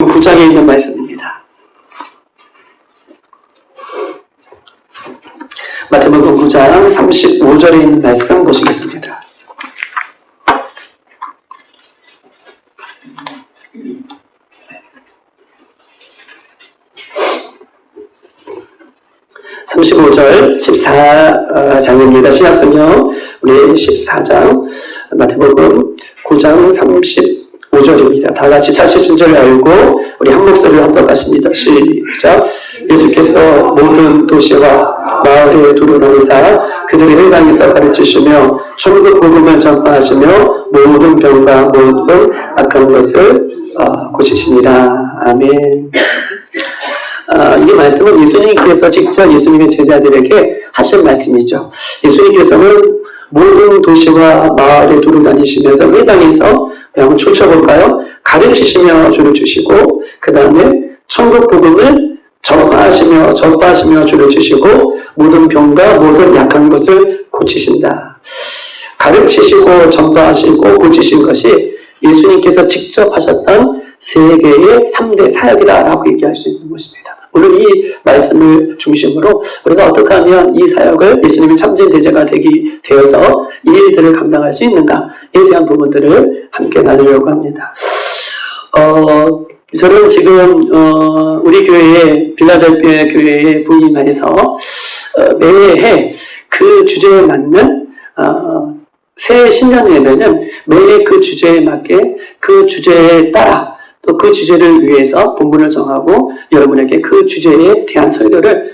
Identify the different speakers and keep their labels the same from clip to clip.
Speaker 1: 9장에 있는 말씀입니다. 마태복음 9장 35절에 있는 말씀 보시겠습니다. (35절) 14장입니다. 신약성경 우리 14장 마태복음 9장 35절입니다. 다 같이 자신 진절을 알고 우리 한 목소리로 합독하십니다. 시작. 예수께서 모든 도시와 마을에 두루 다니사 그들의 회당에서 가르치시며 천국 복음을 전파하시며 모든 병과 모든 악한 것을 고치시니라. 아멘. 이 말씀은 예수님께서 직접 예수님의 제자들에게 하신 말씀이죠. 예수님께서는 모든 도시와 마을에 두루 다니시면서 회당에서 한번 펼쳐볼까요? 가르치시며 주를 주시고 그 다음에 천국 복음을 전파하시며 주를 주시고 모든 병과 모든 약한 것을 고치신다. 가르치시고 전파하시고 고치신 것이 예수님께서 직접 하셨던 세계의 3대 사역이다라고 얘기할 수 있는 것입니다. 오늘 이 말씀을 중심으로 우리가 어떻게 하면 이 사역을 예수님의 참된 제자가 되어서 이 일들을 감당할 수 있는가에 대한 부분들을 함께 나누려고 합니다. 저는 지금 우리 교회에 빌라델피아 교회에 부임해서 매해 그 주제에 맞는 새 신년 예배는 매해 그 주제에 맞게 그 주제에 따라 또 그 주제를 위해서 본문을 정하고 여러분에게 그 주제에 대한 설교를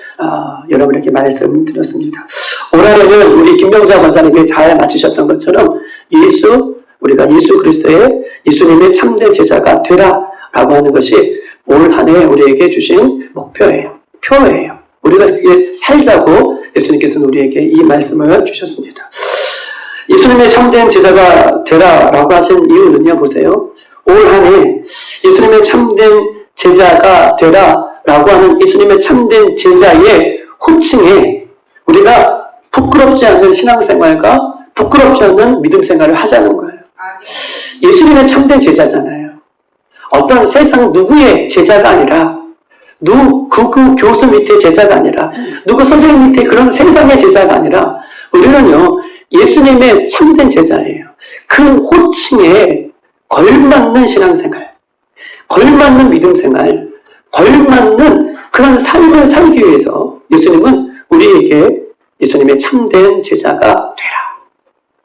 Speaker 1: 여러분에게 말씀드렸습니다. 올한해는 우리 김병자 권사님이 잘 마치셨던 것처럼 우리가 예수 그리스도의 예수님의 참된 제자가 되라라고 하는 것이 올 한 해 우리에게 주신 목표예요. 표예요. 우리가 그게 살자고 예수님께서는 우리에게 이 말씀을 주셨습니다. 예수님의 참된 제자가 되라라고 하신 이유는요, 보세요. 올 한 해 예수님의 참된 제자가 되라라고 하는 예수님의 참된 제자의 호칭에 우리가 부끄럽지 않은 신앙생활과 부끄럽지 않은 믿음생활을 하자는 거예요. 예수님의 참된 제자잖아요. 어떤 세상 누구의 제자가 아니라 그 교수 밑에 제자가 아니라 누구 선생님 밑에 그런 세상의 제자가 아니라 우리는요 예수님의 참된 제자예요. 그 호칭에 걸맞는 신앙생활, 걸맞는 믿음생활, 걸맞는 그런 삶을 살기 위해서 예수님은 우리에게 예수님의 참된 제자가 되라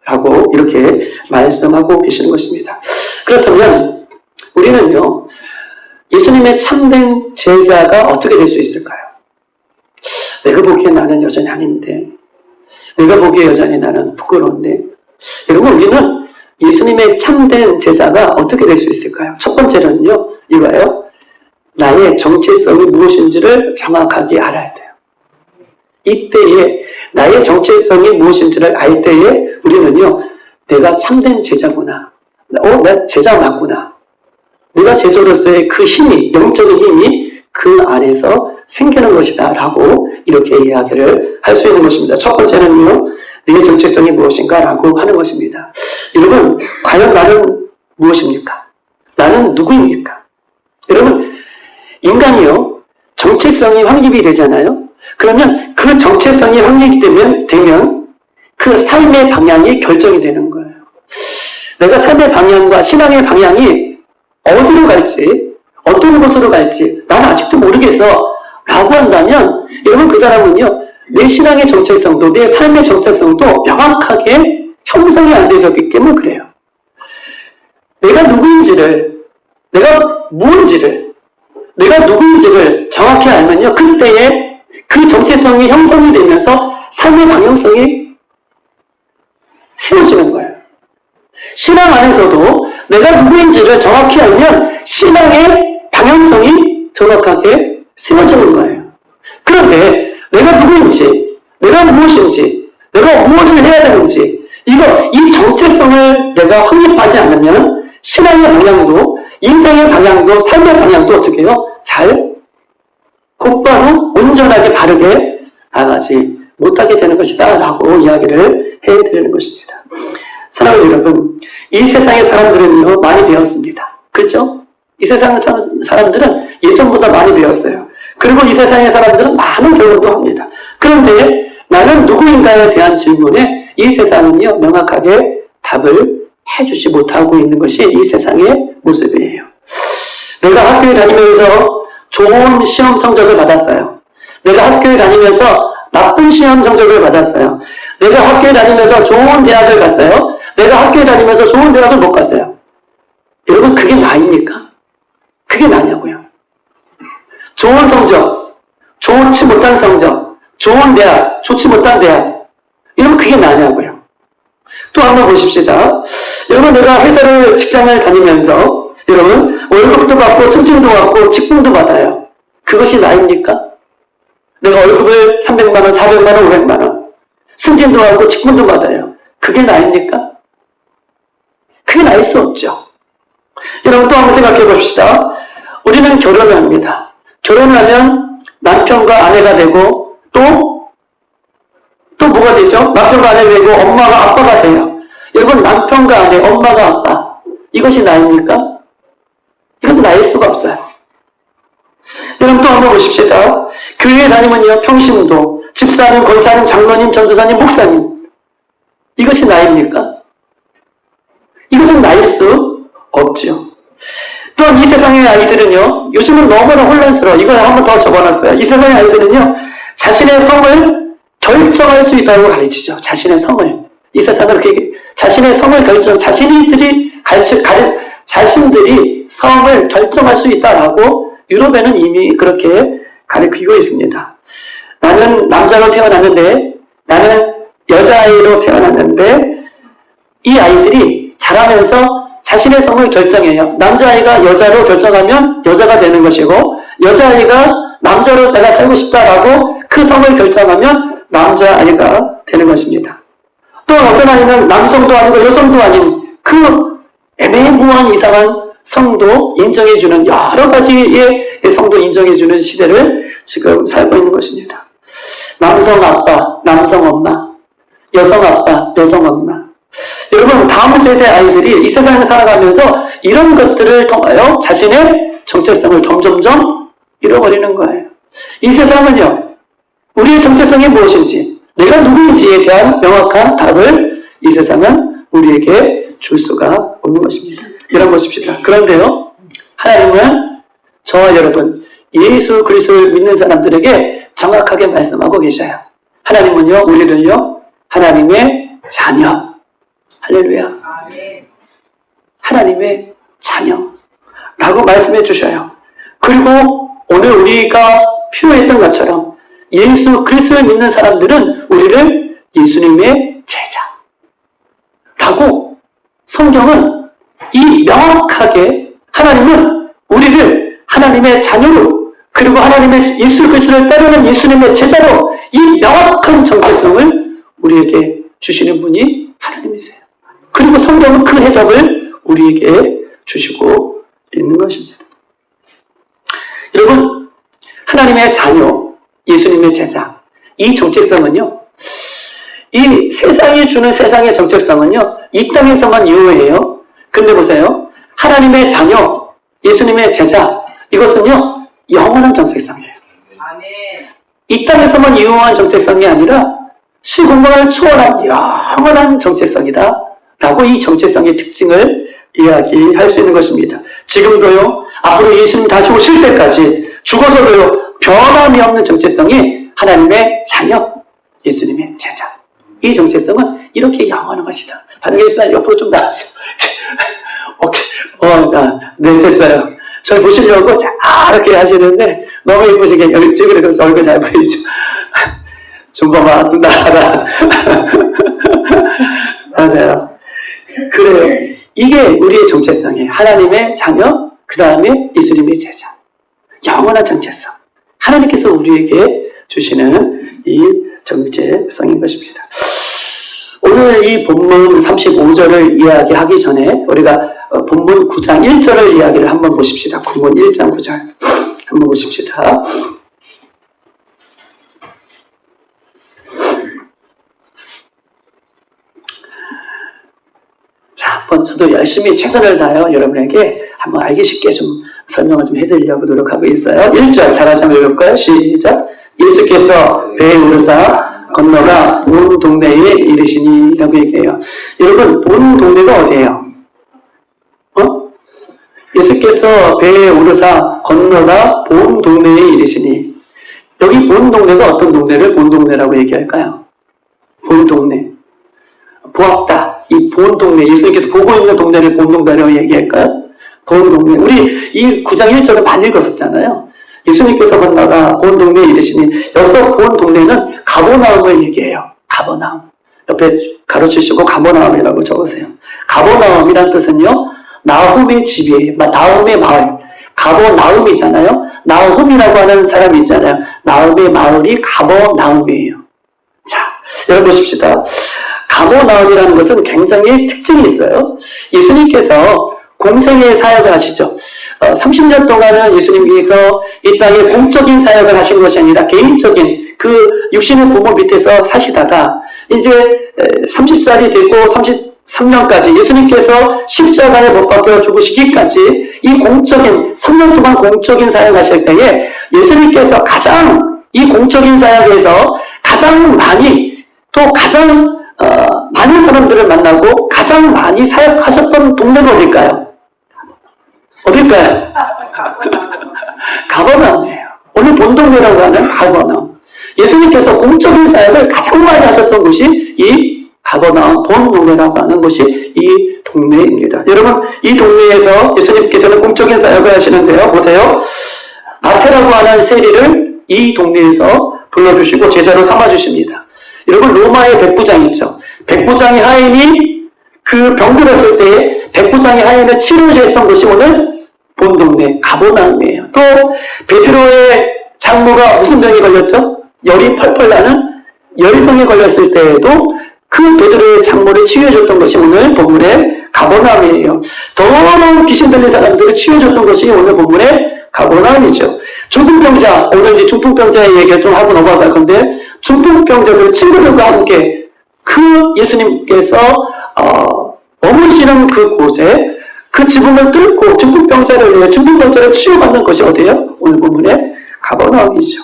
Speaker 1: 라고 이렇게 말씀하고 계시는 것입니다. 그렇다면 우리는요 예수님의 참된 제자가 어떻게 될 수 있을까요? 내가 보기엔 나는 여전히 아닌데, 내가 보기에 여전히 나는 부끄러운데, 여러분 우리는 예수님의 참된 제자가 어떻게 될 수 있을까요? 첫 번째는요 이거예요. 나의 정체성이 무엇인지를 정확하게 알아야 돼요. 이때에 나의 정체성이 무엇인지를 알 때에 우리는요 내가 참된 제자구나, 나 제자 맞구나, 내가 제자로서의 그 힘이, 영적인 힘이 그 안에서 생기는 것이다 라고 이렇게 이야기를 할 수 있는 것입니다. 첫 번째는요 내 정체성이 무엇인가 라고 하는 것입니다. 여러분 과연 나는 무엇입니까? 나는 누구입니까? 여러분 인간이요 정체성이 확립이 되잖아요. 그러면 그 정체성이 확립이 되면 그 삶의 방향이 결정이 되는 거예요. 내가 삶의 방향과 신앙의 방향이 어디로 갈지, 어떤 곳으로 갈지 나는 아직도 모르겠어 라고 한다면 여러분 그 사람은요 내 신앙의 정체성도 내 삶의 정체성도 명확하게 형성이 안 되셨기 때문에 그래요. 내가 누구인지를, 내가 무엇인지를, 내가 누구인지를 정확히 알면요 그때에 그 정체성이 형성이 되면서 삶의 방향성이 세워지는 거예요. 신앙 안에서도 내가 누구인지를 정확히 알면 신앙의 방향성이 정확하게 세워지는 거예요. 그런데 내가 누구인지, 내가 무엇인지, 내가 무엇을 해야 되는지 이 정체성을 내가 확립하지 않으면 신앙의 방향도, 인생의 방향도, 삶의 방향도 어떻게 해요? 잘, 곧바로, 온전하게, 바르게 나가지 못하게 되는 것이다 라고 이야기를 해드리는 것입니다. 사랑하는 여러분, 이 세상의 사람들은요 많이 배웠습니다. 그렇죠? 이 세상 사람들은 예전보다 많이 배웠어요. 그리고 이 세상의 사람들은 많은 교육도 합니다. 그런데 나는 누구인가에 대한 질문에 이 세상은요, 명확하게 답을 해주지 못하고 있는 것이 이 세상의 모습이에요. 내가 학교에 다니면서 좋은 시험 성적을 받았어요. 내가 학교에 다니면서 나쁜 시험 성적을 받았어요. 내가 학교에 다니면서 좋은 대학을 갔어요. 내가 학교에 다니면서 좋은 대학을 못 갔어요. 여러분, 그게 나입니까? 그게 나냐고요. 좋은 성적, 좋지 못한 성적, 좋은 대학, 좋지 못한 대학, 여러분, 그게 나냐고요. 또 한번 보십시다. 여러분, 내가 회사를, 직장을 다니면서 여러분, 월급도 받고 승진도 받고 직분도 받아요. 그것이 나입니까? 내가 월급을 300만원, 400만원, 500만원, 승진도 하고 직분도 받아요. 그게 나입니까? 그게 나일 수 없죠. 여러분, 또 한번 생각해 봅시다. 우리는 결혼을 합니다. 결혼을 하면 남편과 아내가 되고 또 뭐가 되죠? 남편과 아내가 되고 엄마가 아빠가 돼요. 여러분, 남편과 아내, 엄마가 아빠, 이것이 나입니까? 이것도 나일 수가 없어요. 여러분, 또 한번 보십시다. 교회에 다니면요, 평신도, 집사님, 권사님, 장로님, 전도사님, 목사님, 이것이 나입니까? 이것은 나일 수 없죠. 또한 이 세상의 아이들은요, 요즘은 너무나 혼란스러워. 이걸 한번 더 적어놨어요. 이 세상의 아이들은요, 자신의 성을 결정할 수 있다고 가르치죠. 자신의 성을. 이 세상은 그렇게 자신의 성을 자신들이 성을 결정할 수 있다라고 유럽에는 이미 그렇게 가르치고 있습니다. 나는 남자로 태어났는데, 나는 여자아이로 태어났는데, 이 아이들이 자라면서 자신의 성을 결정해요. 남자아이가 여자로 결정하면 여자가 되는 것이고, 여자아이가 남자로 내가 살고 싶다라고 그 성을 결정하면 남자아이가 되는 것입니다. 또 어떤 아이는 남성도 아니고 여성도 아닌 그 애매모호한 이상한 성도 인정해주는 여러 가지의 성도 인정해주는 시대를 지금 살고 있는 것입니다. 남성 아빠, 남성 엄마, 여성 아빠, 여성 엄마. 여러분, 다음 세대 아이들이 이 세상에 살아가면서 이런 것들을 통하여 자신의 정체성을 점점점 잃어버리는 거예요. 이 세상은요, 우리의 정체성이 무엇인지, 내가 누구인지에 대한 명확한 답을 이 세상은 우리에게 줄 수가 없는 것입니다. 이런 것입니다. 그런데요, 하나님은 저와 여러분, 예수 그리스도를 믿는 사람들에게 정확하게 말씀하고 계셔요. 하나님은요, 우리를요, 하나님의 자녀, 할렐루야, 하나님의 자녀라고 말씀해 주셔요. 그리고 오늘 우리가 필요했던 것처럼 예수 그리스도를 믿는 사람들은 우리를 예수님의 제자라고 성경은 이 명확하게 하나님은 우리를 하나님의 자녀로, 그리고 하나님의 예수 그리스도를 따르는 예수님의 제자로 이 명확한 정체성을 우리에게 주시는 분이 하나님이세요. 그리고 성경은 그 해답을 우리에게 주시고 있는 것입니다. 여러분, 하나님의 자녀, 예수님의 제자, 이 정체성은요, 이 세상이 주는 세상의 정체성은요, 이 땅에서만 유효해요. 근데 보세요. 하나님의 자녀, 예수님의 제자, 이것은요, 영원한 정체성이에요. 이 땅에서만 유효한 정체성이 아니라 시공간을 초월한 영원한 정체성이다 라고 이 정체성의 특징을 이야기할 수 있는 것입니다. 지금도요, 앞으로 예수님 다시 오실 때까지 죽어서도요, 변함이 없는 정체성이 하나님의 자녀, 예수님의 제자. 이 정체성은 이렇게 영원한 것이다. 반응해 주시면 옆으로 좀 나가세요. 오케이. 네, 됐어요. 저 보시려고 이렇게 하시는데 너무 예쁘시게 여기 찍으려고 얼굴 잘 보이죠. 좀 봐봐, 좀 나가라. 맞아요. 그래요. 이게 우리의 정체성이에요. 하나님의 자녀, 그 다음에 예수님의 제자. 영원한 정체성. 하나님께서 우리에게 주시는 이 정체성인 것입니다. 오늘 이 본문 35절을 이야기하기 전에 우리가 본문 9장 1절을 이야기를 한번 보십시다. 본문 1장 9절 한번 보십시다. 자, 먼저 저도 열심히 최선을 다하여 여러분에게 한번 알기 쉽게 좀 설명을 좀 해드리려고 노력하고 있어요. 1절 다 같이 한번 읽을까요? 시작. 예수께서 배에 오르사 건너가 본 동네에 이르시니 라고 얘기해요. 여러분, 본 동네가 어디예요? 예수께서 배에 오르사 건너가 본 동네에 이르시니. 여기 본 동네가 어떤 동네를 본 동네라고 얘기할까요? 본 동네. 보았다. 이 본 동네, 예수님께서 보고 있는 동네를 본 동네라고 얘기할까요? 본 동네. 우리 이 9장 1절을 많이 읽었었잖아요. 예수님께서 건너가 본 동네에 이르시니, 여기서 본 동네는 가버나움을 얘기해요. 가버나움. 옆에 가로치시고 가버나움이라고 적으세요. 가버나움이란 뜻은요, 나훔의 집이에요. 나훔의 마을. 가버나움이잖아요. 나훔이라고 하는 사람이 있잖아요. 나훔의 마을이 가버나움이에요. 자, 여러분 보십시다. 가버나움이라는 것은 굉장히 특징이 있어요. 예수님께서 공생의 사역을 하시죠. 30년 동안은 예수님께서 이 땅에 공적인 사역을 하신 것이 아니라 개인적인 그 육신의 부모 밑에서 사시다가 이제 30살이 되고 33년까지 예수님께서 십자가에 못 박혀 죽으시기까지 이 공적인 3년 동안 공적인 사역을 하실 때에 예수님께서 가장 이 공적인 사역에서 가장 많이 또 가장 많은 사람들을 만나고 가장 많이 사역하셨던 동네가 어딜까요? 어딜까요? 가버나움이에요. 오늘 본 동네라고 하는 가버나움. 예수님께서 공적인 사역을 가장 많이 하셨던 곳이 이 가버나움 본 동네라고 하는 곳이 이 동네입니다. 여러분, 이 동네에서 예수님께서는 공적인 사역을 하시는데요. 보세요. 마태라고 하는 세리를 이 동네에서 불러주시고 제자로 삼아주십니다. 여러분, 로마의 백부장 있죠. 백부장의 하인이 그 병들었을 때 백부장의 하인을 치료해줬던 곳이 오늘 본 동네 가버나움이에요. 또 베드로의 장모가 무슨 병이 걸렸죠? 열이 펄펄 나는 열병에 걸렸을 때에도 그 베드로의 장모를 치유해줬던 것이 오늘 본문의 가버나움이에요. 더러운 귀신 들린 사람들을 치유해줬던 것이 오늘 본문의 가버나움이죠. 중풍병자, 오늘 이제 중풍병자의 얘기를 좀 하고 넘어갈 건데, 중풍병자들 친구들과 함께 그 예수님께서 머무시는 그 곳에 그 지붕을 뚫고 중풍병자를 치유받는 것이 어디예요? 오늘 본문의 가버나움이죠.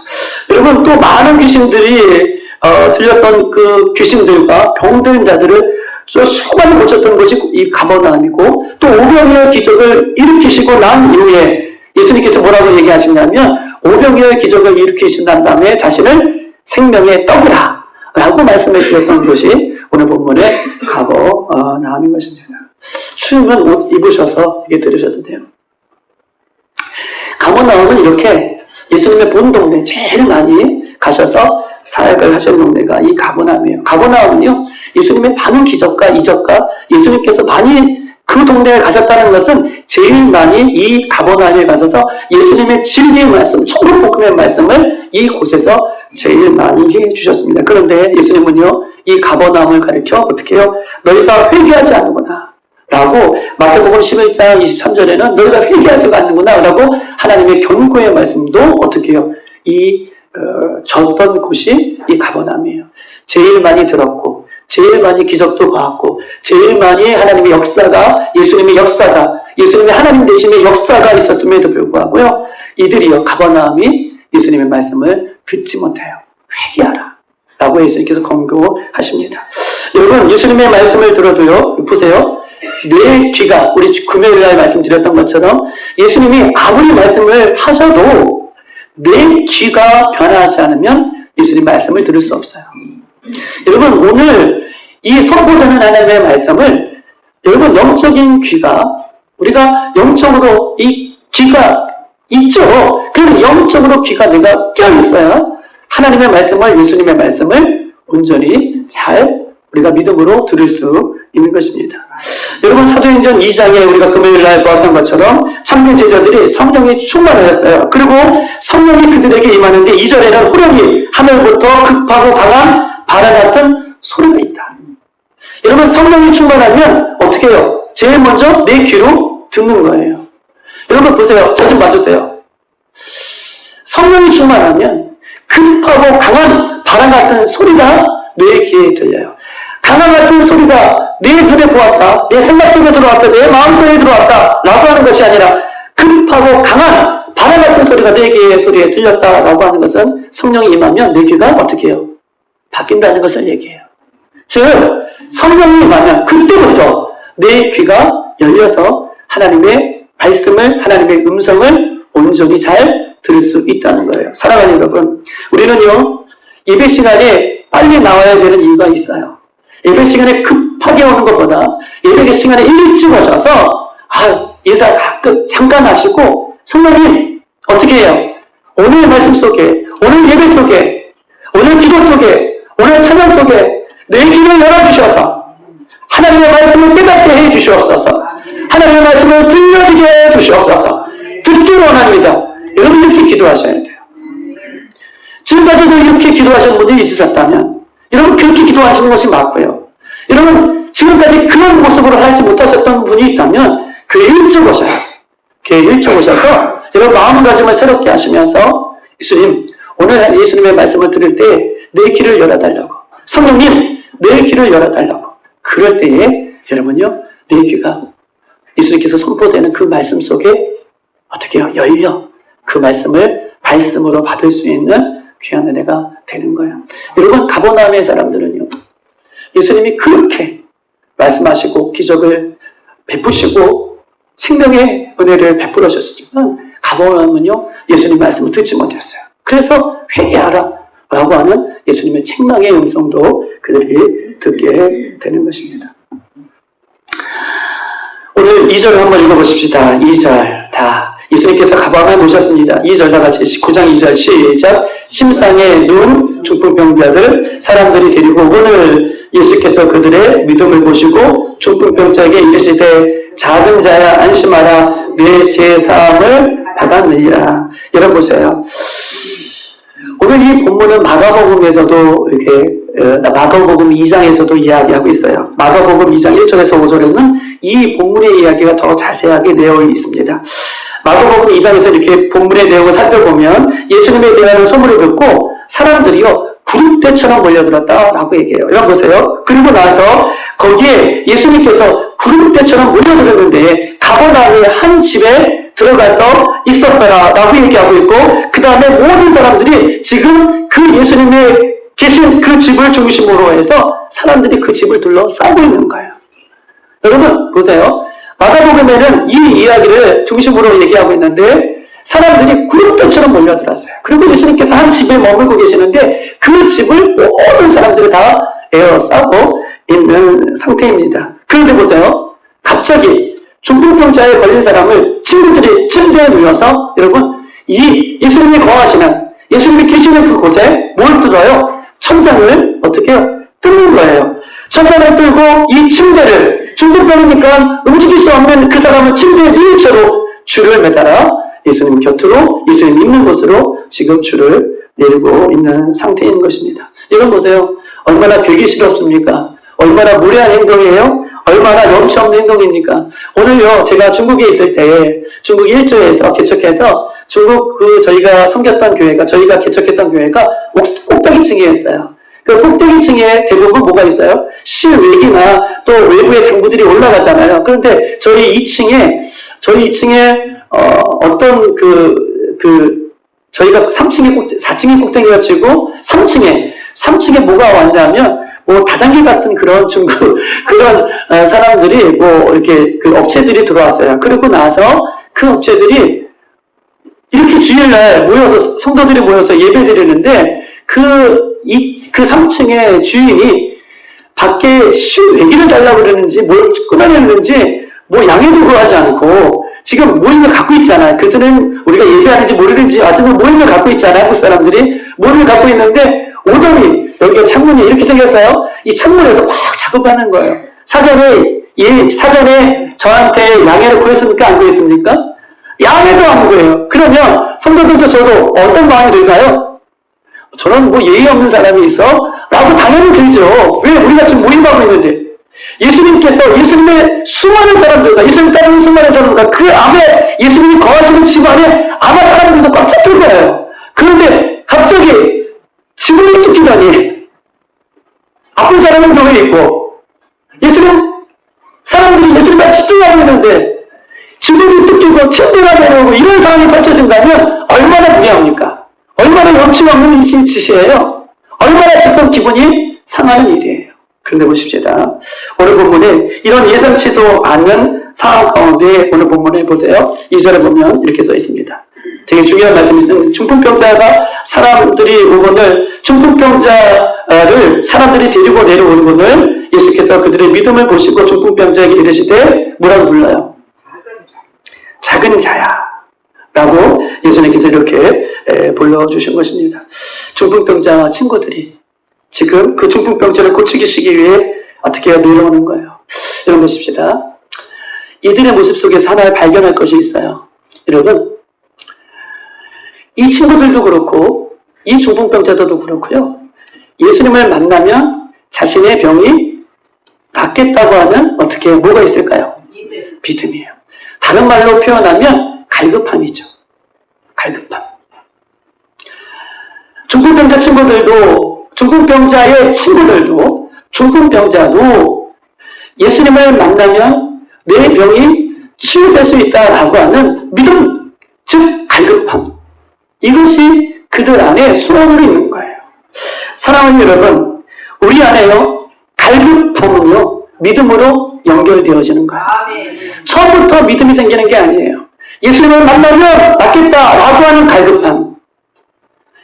Speaker 1: 여러분, 또 많은 귀신들이 들렸던 그 귀신들과 병든 자들을 수많이 고쳤던 것이 이 가버나움이고, 또 오병이어 기적을 일으키시고 난 이후에 예수님께서 뭐라고 얘기하시냐면, 오병이어 기적을 일으키신 난 다음에 자신을 생명의 떡이라 라고 말씀해 주셨던 것이 오늘 본문의 가버나움인 것입니다. 추우면 옷 입으셔서 이게 들으셔도 돼요. 가버나움은 이렇게 예수님의 본 동네 제일 많이 가셔서 사역을 하시는 동네가 이 가버나움이에요. 가버나움은요, 예수님의 많은 기적과 이적과 예수님께서 많이 그 동네에 가셨다는 것은 제일 많이 이 가버나움에 가셔서 예수님의 진리의 말씀, 천국복음의 말씀을 이곳에서 제일 많이 해주셨습니다. 그런데 예수님은요, 이 가버나움을 가리켜 어떻게 해요? 너희가 회개하지 않는구나 라고, 마태복음 11장 23절에는 너희가 회개하지 않는구나 라고 하나님의 경고의 말씀도 어떻게 해요? 졌던 곳이 이 가버나움이에요. 제일 많이 들었고, 제일 많이 기적도 봤고, 제일 많이 하나님의 역사가, 예수님의 역사가, 예수님의 하나님 되심의 역사가 있었음에도 불구하고요, 이들이요, 가버나움이 예수님의 말씀을 듣지 못해요. 회개하라 라고 예수님께서 권고하십니다. 여러분, 예수님의 말씀을 들어도요, 보세요. 내 귀가, 우리 금요일날 말씀드렸던 것처럼 예수님이 아무리 말씀을 하셔도 내 귀가 변하지 않으면 예수님 말씀을 들을 수 없어요. 여러분, 오늘 이 선포되는 하나님의 말씀을, 여러분, 영적인 귀가, 우리가 영적으로 이 귀가 있죠. 그럼 영적으로 귀가 내가 껴있어요. 하나님의 말씀을, 예수님의 말씀을 온전히 잘 우리가 믿음으로 들을 수 있는 것입니다. 여러분, 사도행전 2장에 우리가 금요일날 보았던 것처럼 참된 제자들이 성령이 충만하였어요. 그리고 성령이 그들에게 임하는데 2절에는 호련히 하늘부터 급하고 강한 바람 같은 소리가 있다. 여러분, 성령이 충만하면 어떻게 해요? 제일 먼저 내 귀로 듣는 거예요. 여러분 보세요. 저 좀 봐주세요. 성령이 충만하면 급하고 강한 바람 같은 소리가 내 귀에 들려요. 강화 같은 소리가 내 눈에 보았다, 내 생각 속에 들어왔다, 내 마음 속에 들어왔다 라고 하는 것이 아니라 급하고 강한 바람 같은 소리가 내 귀의 소리에 들렸다라고 하는 것은 성령이 임하면 내 귀가 어떻게 해요? 바뀐다는 것을 얘기해요. 즉 성령이 임하면 그때부터 내 귀가 열려서 하나님의 말씀을, 하나님의 음성을 온전히 잘 들을 수 있다는 거예요. 사랑하는 여러분, 우리는요 예배 시간에 빨리 나와야 되는 이유가 있어요. 예배 시간에 급하게 오는 것보다 예배 시간에 일찍 오셔서 인사 가끔 잠깐 하시고 성령님 어떻게 해요? 오늘 말씀 속에, 오늘 예배 속에, 오늘 기도 속에, 오늘 찬양 속에 내 귀를 열어주셔서 하나님의 말씀을 깨닫게 해주시옵소서. 하나님의 말씀을 들려주게 해주시옵소서. 듣기 원합니다. 여러분 이렇게 기도하셔야 돼요. 지금까지도 이렇게 기도하신 분이 있으셨다면 여러분 그렇게 기도하시는 것이 맞고요. 여러분 지금까지 그런 모습으로 살지 못하셨던 분이 있다면 교회 일찍 오셔요. 교회 일찍 오셔서 여러분 마음가짐을 새롭게 하시면서 예수님 오늘 예수님의 말씀을 들을 때 내 귀를 열어달라고, 성령님 내 귀를 열어달라고, 그럴 때에 여러분요 내 귀가 예수님께서 선포되는 그 말씀 속에 어떻게 해요? 열려 그 말씀을 말씀으로 받을 수 있는 귀한 은혜가 되는 거예요. 여러분 가버나움의 사람들은요 예수님이 그렇게 말씀하시고 기적을 베푸시고 생명의 은혜를 베풀어 주셨지만 가버나움은요 예수님 말씀을 듣지 못했어요. 그래서 회개하라 라고 하는 예수님의 책망의 음성도 그들이 듣게 되는 것입니다. 오늘 2절을 한번 읽어보십시다. 2절 다 예수님께서 가버나움에 오셨습니다. 2절 다 같이 9장 2절 시작. 심상의 눈 중풍병자들 사람들이 데리고 오늘 예수께서 그들의 믿음을 보시고 중풍병자에게 이르시되 작은 자야 안심하라 내 제사함을 받았느니라. 여러분 보세요. 오늘 이 본문은 마가복음에서도 이렇게 마가복음 2장에서도 이야기하고 있어요. 마가복음 2장 1절에서 5절에는 이 본문의 이야기가 더 자세하게 되어 있습니다. 마가복음 2장에서 이렇게 본문의 내용을 살펴보면 예수님에 대한 소문을 듣고 사람들이요 구름대처럼 몰려들었다라고 얘기해요. 여러분 보세요. 그리고 나서 거기에 예수님께서 구름대처럼 몰려들었는데 가버나움의 한 집에 들어가서 있었더라라고 얘기하고 있고 그 다음에 모든 사람들이 지금 그 예수님의 계신 그 집을 중심으로 해서 사람들이 그 집을 둘러싸고 있는 거예요. 여러분 보세요. 마가복음에는 이 이야기를 중심으로 얘기하고 있는데 사람들이 구름대처럼 몰려들었어요. 그리고 예수님께서 한 집에 머물고 계시는데 그 집을 모든 사람들이 다 에워싸고 있는 상태입니다. 그런데 보세요. 갑자기 중풍병자에 걸린 사람을 친구들이 침대에 누워서 여러분 이 예수님이 거하시는 예수님이 계시는 그곳에 뭘 뜯어요? 천장을 어떻게 해요? 뜯는 거예요. 천장을 뚫고 이 침대를 중풍병이니까 움직일 수 없는 그 사람을 침대에 뉘우쳐로 줄을 매달아 예수님 곁으로 예수님 있는 곳으로 지금 줄을 내리고 있는 상태인 것입니다. 여러분 보세요. 얼마나 괴기스럽습니까? 얼마나 무례한 행동이에요? 얼마나 염치 없는 행동입니까? 오늘요, 제가 중국에 있을 때, 중국 일조에서 개척해서, 중국 저희가 섬겼던 교회가, 저희가 개척했던 교회가 꼭대기층에 있어요. 그 꼭대기층에 대부분 뭐가 있어요? 실외기나 또 외부의 장부들이 올라가잖아요. 그런데 저희 2층에, 어떤 저희가 4층이 꼭대기였고, 3층에 뭐가 왔냐면, 다단계 같은 그런 사람들이 이렇게 그 업체들이 들어왔어요. 그리고 나서 그 업체들이 이렇게 주일날 모여서, 성도들이 모여서 예배 드리는데 그 3층의 주인이 밖에 실외기를 달라고 그러는지 뭘 끊어내는지 양해도 구하지 않고 지금 모임을 갖고 있잖아요. 그들은 우리가 예배하는지 모르는지 어쨌든 모임을 갖고 있잖아요. 한국 사람들이 모임을 갖고 있는데 오더니 여기가 창문이 이렇게 생겼어요. 이 창문에서 막 작업하는 거예요. 사전에 저한테 양해를 구했습니까? 안 구했습니까? 양해도 안 구해요. 그러면 성도들도 저도 어떤 마음이 들까요? 저런 예의 없는 사람이 있어? 라고 당연히 들죠. 왜? 우리가 지금 모임하고 있는데. 예수님께서 예수님의 수많은 사람들과 예수님 따르는 수많은 사람들과 그 앞에 예수님이 거하시는 집 안에 아마 사람들도 꽉 찼을 거예요. 그런데 갑자기 지문이 뚫리다니 아픈 사람은 교회에 있고, 사람들이 예수님과 집중하고 있는데, 주둥이 뜯기고 침대가 내려오고 이런 상황이 펼쳐진다면 얼마나 무리합니까? 얼마나 염치 없는 짓이에요? 얼마나 지금 기분이 상하는 일이에요. 그런데 보십시다. 오늘 본문에 이런 예상치도 않는 상황 가운데 오늘 본문에 보세요. 2절에 보면 이렇게 써 있습니다. 되게 중요한 말씀이 있습니다. 중풍병자가 사람들이 오거늘 중풍병자를 사람들이 데리고 내려오는 것을 예수께서 그들의 믿음을 보시고 중풍병자에게 이르시되 뭐라고 불러요? 작은 자야 라고 예수님께서 이렇게 불러주신 것입니다. 중풍병자 친구들이 지금 그 중풍병자를 고치시기 위해 어떻게 내려오는 거예요. 여러분 보십시다. 이들의 모습 속에서 하나를 발견할 것이 있어요. 여러분, 이 친구들도 그렇고 이 중풍병자들도 그렇고요. 예수님을 만나면 자신의 병이 낫겠다고 하는 어떻게 뭐가 있을까요? 믿음이에요. 다른 말로 표현하면 갈급함이죠. 갈급함. 중풍병자 친구들도, 중풍병자의 친구들도, 중풍병자도 예수님을 만나면 내 병이 치유될 수 있다라고 하는 믿음, 즉 갈급함. 이것이 그들 안에 소원으로 있는 거예요. 사랑하는 여러분, 우리 안에요, 갈급함은요, 믿음으로 연결되어지는 거예요. 처음부터 믿음이 생기는 게 아니에요. 예수님을 만나면 낫겠다라고 하는 갈급함.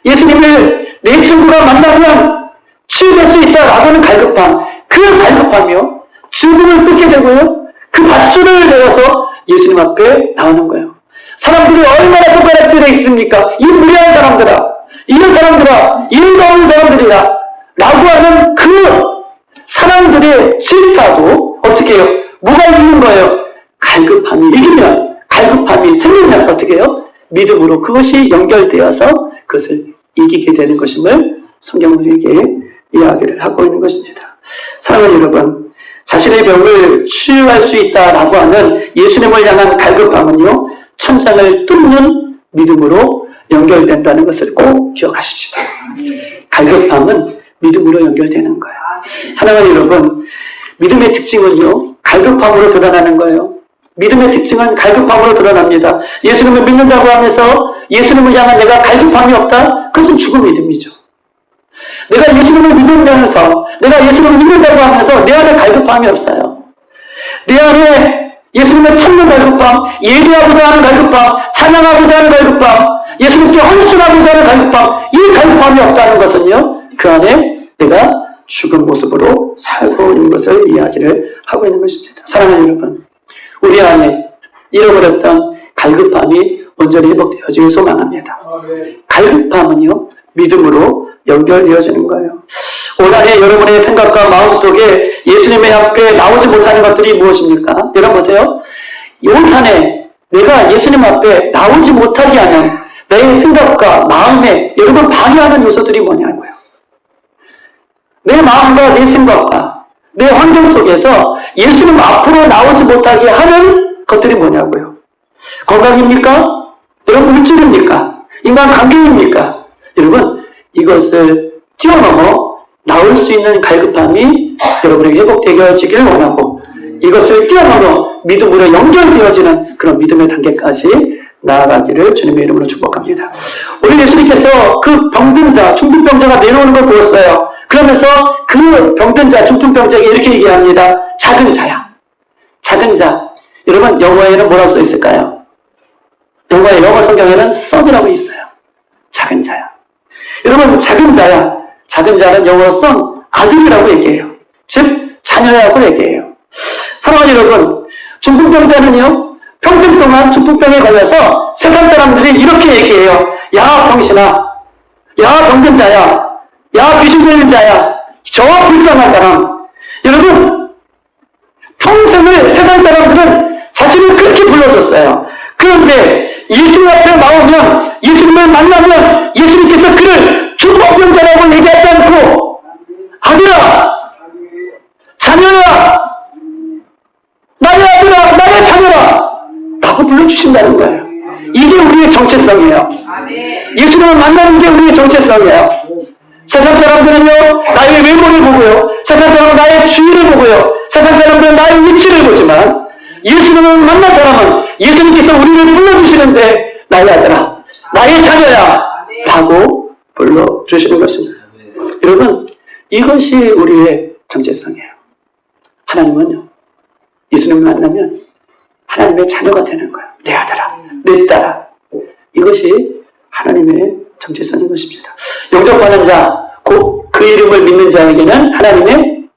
Speaker 1: 예수님을 내 친구가 만나면 치유될 수 있다라고 하는 갈급함. 그 갈급함이요, 죽음을 끊게 되고요, 그 밧줄을 내어서 예수님 앞에 나오는 거예요. 사람들이 얼마나 손가락질해 있습니까? 이 무리한 사람들아, 이런 사람들아, 이런 없는 사람들이라 라고 하는 그 사람들의 질타도 어떻게 해요? 뭐가 있는 거예요? 갈급함이 이기면, 갈급함이 생기면 어떻게 해요? 믿음으로 그것이 연결되어서 그것을 이기게 되는 것임을 성경은 우리에게 이야기를 하고 있는 것입니다. 사랑하는 여러분, 자신의 병을 치유할 수 있다라고 하는 예수님을 향한 갈급함은요, 천장을 뚫는 믿음으로 연결된다는 것을 꼭 기억하십시다. 갈급함은 믿음으로 연결되는 거예요. 사랑하는 여러분, 믿음의 특징은요, 갈급함으로 드러나는 거예요. 믿음의 특징은 갈급함으로 드러납니다. 예수님을 믿는다고 하면서 예수님을 향한 내가 갈급함이 없다? 그것은 죽은 믿음이죠. 내가 예수님을 믿으면서, 내가 예수님을 믿는다고 하면서 내 안에 갈급함이 없어요. 내 안에 예수님을 찾는 갈급함, 예배하고자 하는 갈급함, 찬양하고자 하는 갈급함, 예수님께 헌신하고자 하는 갈급함, 이 갈급함이 없다는 것은요, 그 안에 내가 죽은 모습으로 살고 있는 것을 이야기를 하고 있는 것입니다. 사랑하는 여러분, 우리 안에 잃어버렸던 갈급함이 온전히 회복되어지길 소망합니다. 갈급함은요, 믿음으로 연결되어지는 거예요. 올 한해 여러분의 생각과 마음속에 예수님의 앞에 나오지 못하는 것들이 무엇입니까? 여러분 보세요. 올 한해 내가 예수님 앞에 나오지 못하게 하는 내 생각과 마음에 여러분 방해하는 요소들이 뭐냐고요. 내 마음과 내 생각과 내 환경 속에서 예수님 앞으로 나오지 못하게 하는 것들이 뭐냐고요. 건강입니까? 여러분 물질입니까? 인간관계입니까? 여러분 이것을 뛰어넘어 나올 수 있는 갈급함이 여러분에게 회복되어지기를 원하고, 이것을 뛰어넘어 믿음으로 연결되어지는 그런 믿음의 단계까지 나아가기를 주님의 이름으로 축복합니다. 우리 예수님께서 그 병든 자, 중풍병자가 내려오는 걸 보았어요. 그러면서 그 병든 자, 중풍병자에게 이렇게 얘기합니다. 작은 자야. 작은 자. 여러분 영어에는 뭐라고 써 있을까요? 영어 성경에는 son이라고 있어요. 작은 자야. 여러분 작은 자야. 작은 자는 영어로 son, 아들이라고 얘기해요. 즉 자녀라고 얘기해요. 사랑하는 여러분, 중풍병자는요, 평생 동안 중풍병에 걸려서 세상 사람들이 이렇게 얘기해요. 야 병신아, 야 병든 자야, 야 귀신 들린 자야, 저 불쌍한 사람. 여러분 평생을 세상 사람들은 자신을 그렇게 불러줬어요. 그런데 예수님 앞에 나오면, 예수님을 만나면 예수님께서 그를 중풍병자라고 얘기하지 않고 아들아, 자녀야, 나의 아들아, 나의 자녀라 라고 불러주신다는 거예요. 이게 우리의 정체성이에요. 예수님을 만나는 게 우리의 정체성이에요. 세상 사람들은요, 나의 외모를 보고요, 세상 사람은 나의 주의를 보고요. 세상 사람들은 나의 위치를 보지만 예수님을 만난 사람은 예수님께서 우리를 불러주시는데 나의 아들아, 나의 자녀야 라고 불러주시는 것입니다. 여러분, 이것이 우리의 정체성이에요. 하나님은요, 예수님을 만나면 하나님의 자녀가 되는 거예요. 내 아들아, 내 딸아. 이것이 하나님의 정체성인 것입니다. 영접하는 자, 곧 그 이름을 믿는 자에게는 하나님의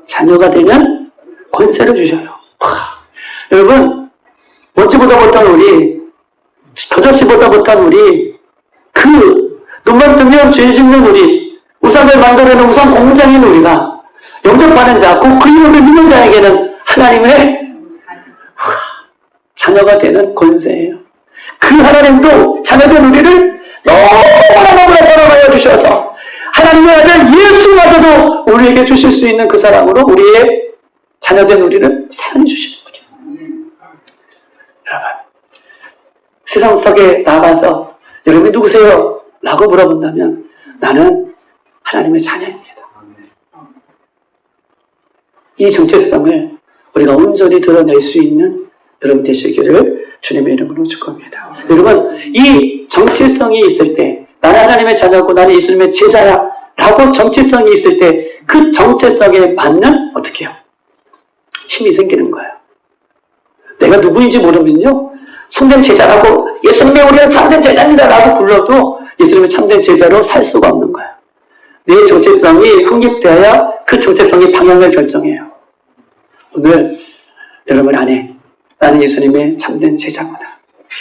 Speaker 1: 자녀가 되는 권세를 주셔요. 여러분, 멋지보다 못한 우리, 겨자씨보다 못한 우리, 눈만 뜨면 죄 짓는 우리, 우상을 만들어내는 우상 공장인 우리가 영접하는 자, 곧 그 이름을 믿는 자에게는 하나님의 자녀가 되는 권세예요. 그 하나님도 자녀된 우리를 너무나 사랑하여 주셔서 하나님의 아들 예수마저도 우리에게 주실 수 있는 그 사랑으로 우리의 자녀된 우리를 사랑해 주시는 거죠. 여러분, 세상 속에 나가서 여러분이 누구세요? 라고 물어본다면 나는 하나님의 자녀입니다. 이 정체성을 우리가 온전히 드러낼 수 있는 여러분 되시기를 주님의 이름으로 축복합니다. 여러분, 이 정체성이 있을 때 나는 하나님의 자녀고 나는 예수님의 제자야 라고 정체성이 있을 때 그 정체성에 맞는 어떻게 해요? 힘이 생기는 거예요. 내가 누구인지 모르면요, 참된 제자라고 예수님의 우리는 참된 제자입니다 라고 불러도 예수님의 참된 제자로 살 수가 없는 거예요. 내 정체성이 확립되어야 그 정체성이 방향을 결정해요. 오늘 여러분 안에 나는 예수님의 참된 제자구나,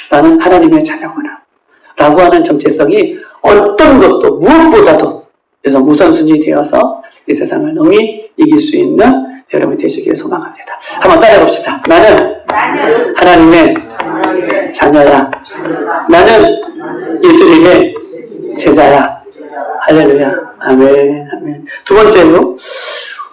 Speaker 1: 나는 하나님의 자녀구나 라고 하는 정체성이 어떤 것도 무엇보다도 그래서 우선순위 되어서 이 세상을 능히 이길 수 있는 여러분이 되시기를 소망합니다. 한번 따라해봅시다. 나는 하나님의 자녀야. 나는 예수님의 제자야. 할렐루야. 아멘. 아멘. 두 번째로